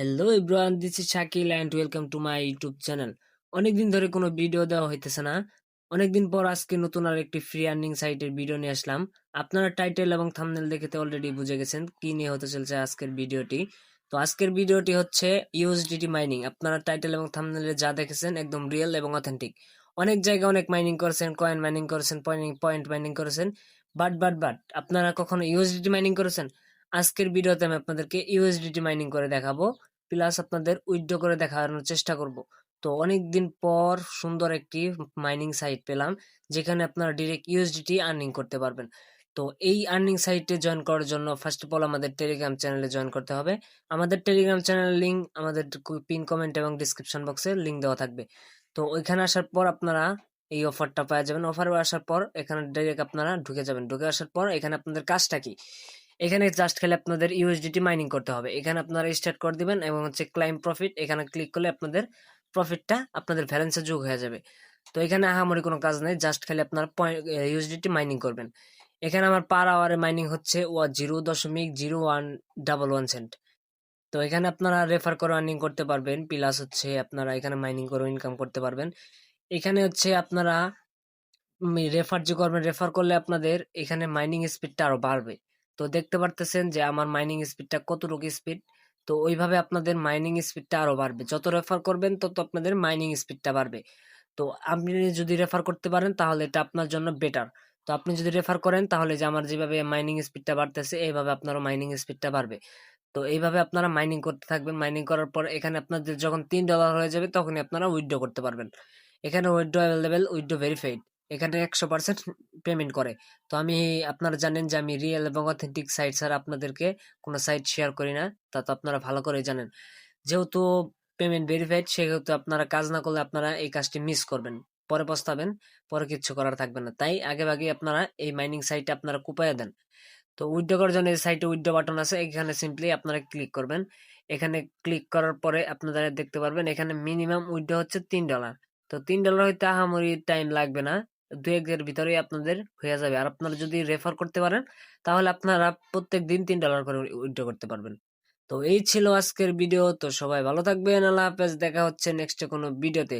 Hello everyone, this is Shakil and welcome to my YouTube channel. অনেকদিন ধরে কোনো video দেওয়া হইতেছে না। অনেকদিন পর আজকে নতুন আর একটি ফ্রি আর্নিং সাইটের ভিডিও নিয়ে আসলাম। আপনারা টাইটেল এবং থাম্বনেল দেখে তো অলরেডি বুঝে গেছেন কি নিয়ে হতে চলছে আজকের ভিডিওটি। তো আজকের ভিডিওটি হচ্ছে ইউএসডিটি মাইনিং। আপনারা টাইটেল এবং থাম্বনেলে যা দেখেছেন একদম রিয়েল এবং অথেন্টিক। অনেক জায়গায় অনেক মাইনিং করেছেন, কয়েন মাইনিং করেছেন, পয়েন্ট মাইনিং করেছেন, বাট আপনারা কখনো ইউএসডিটি মাইনিং করেছেন? আজকের ভিডিওতে আমি আপনাদেরকে ইউএসডিটি মাইনিং করে দেখাবো, প্লাস আপনাদের উইথড্র করে দেখানোর চেষ্টা করব। তো অনেকদিন পর সুন্দর একটি মাইনিং সাইট পেলাম, যেখানে আপনারা ডিরেক্ট ইউএসডিটি আর্নিং করতে পারবেন। তো এই আর্নিং সাইটে জয়েন করার জন্য ফার্স্ট অফ অল আমাদের টেলিগ্রাম চ্যানেলে জয়েন করতে হবে। আমাদের টেলিগ্রাম চ্যানেলের লিঙ্ক আমাদের পিন কমেন্ট এবং ডিসক্রিপশন বক্সে লিঙ্ক দেওয়া থাকবে। তো ওইখানে আসার পর আপনারা এই অফারটা পেয়ে যাবেন। অফারে আসার পর এখানে ডাইরেক্ট আপনারা ঢুকে যাবেন। ঢুকে আসার পর এখানে আপনাদের কাজটা কি, এখানে জাস্ট খালি আপনাদের ইউএসডিটি মাইনিং করতে হবে। এখানে আপনারা স্টার্ট করে দিবেন এবং হচ্ছে ক্লাইম প্রফিট, এখানে ক্লিক করলে আপনাদের প্রফিটটা আপনাদের ব্যালেন্সে যোগ হয়ে যাবে। তো এখানে আহামরি কোনো কাজ নেই, জাস্ট খালি আপনারা ইউএসডিটি মাইনিং করবেন। এখানে আমার পার আওয়ারে মাইনিং হচ্ছে 0.0111 সেন্ট। তো এখানে আপনারা রেফার করে আর্নিং করতে পারবেন, প্লাস হচ্ছে আপনারা এখানে মাইনিং করে ইনকাম করতে পারবেন। এখানে হচ্ছে আপনারা রেফার যে করবেন, রেফার করলে আপনাদের এখানে মাইনিং স্পিডটা আরো বাড়বে। তো দেখতে পারতেছেন যে আমার মাইনিং স্পিডটা কতটুকু স্পিড। তো ওইভাবে আপনাদের মাইনিং স্পিডটা আরো বাড়বে, যত রেফার করবেন তত আপনাদের মাইনিং স্পিডটা বাড়বে। তো আপনি যদি রেফার করতে পারেন তাহলে এটা আপনার জন্য বেটার। তো আপনি যদি রেফার করেন তাহলে যে আমার যেভাবে মাইনিং স্পিডটা বাড়তেছে এইভাবে আপনারও মাইনিং স্পিডটা বাড়বে। তো এইভাবে আপনারা মাইনিং করতে থাকবেন। মাইনিং করার পর এখানে আপনাদের যখন $3 হয়ে যাবে তখনই আপনারা উইথড্র করতে পারবেন। এখানে উইথড্র অ্যাভেলেবেল, উইথড্র ভেরিফাইড, এখানে 100% পেমেন্ট করে। তো আমি, আপনারা জানেন যে আমি রিয়েল এবং অথেন্টিক সাইট ছাড়া আপনাদেরকে কোনো সাইট শেয়ার করি না, তা তো আপনারা ভালো করে জানেন। যেহেতু পেমেন্ট ভেরিফাইড, সেহেতু আপনারা কাজ না করলে আপনারা এই কাজটি মিস করবেন, পরে পস্তাবেন, পরে কিচ্ছু করার থাকবে না। তাই আগে ভাগে আপনারা এই মাইনিং সাইটে আপনারা কুপাইয়া দেন। তো উইথড্র করার জন্য এই সাইটে উইথড্র বাটন আছে, এখানে সিম্পলি আপনারা ক্লিক করবেন। এখানে ক্লিক করার পরে আপনারা দেখতে পারবেন এখানে মিনিমাম উইথড্র হচ্ছে $3। তো $3 হইতে আহামরি টাইম লাগবে না, 2-1 এর ভিতরেই আপনাদের হয়ে যাবে। আর আপনারা যদি রেফার করতে পারেন তাহলে আপনারা প্রত্যেক দিন $3 করে উইথড্র করতে পারবেন। তো এই ছিল আজকের ভিডিও। তো সবাই ভালো থাকবেন, আল্লাহ হাফেজ, দেখা হচ্ছে নেক্সট কোনো ভিডিওতে।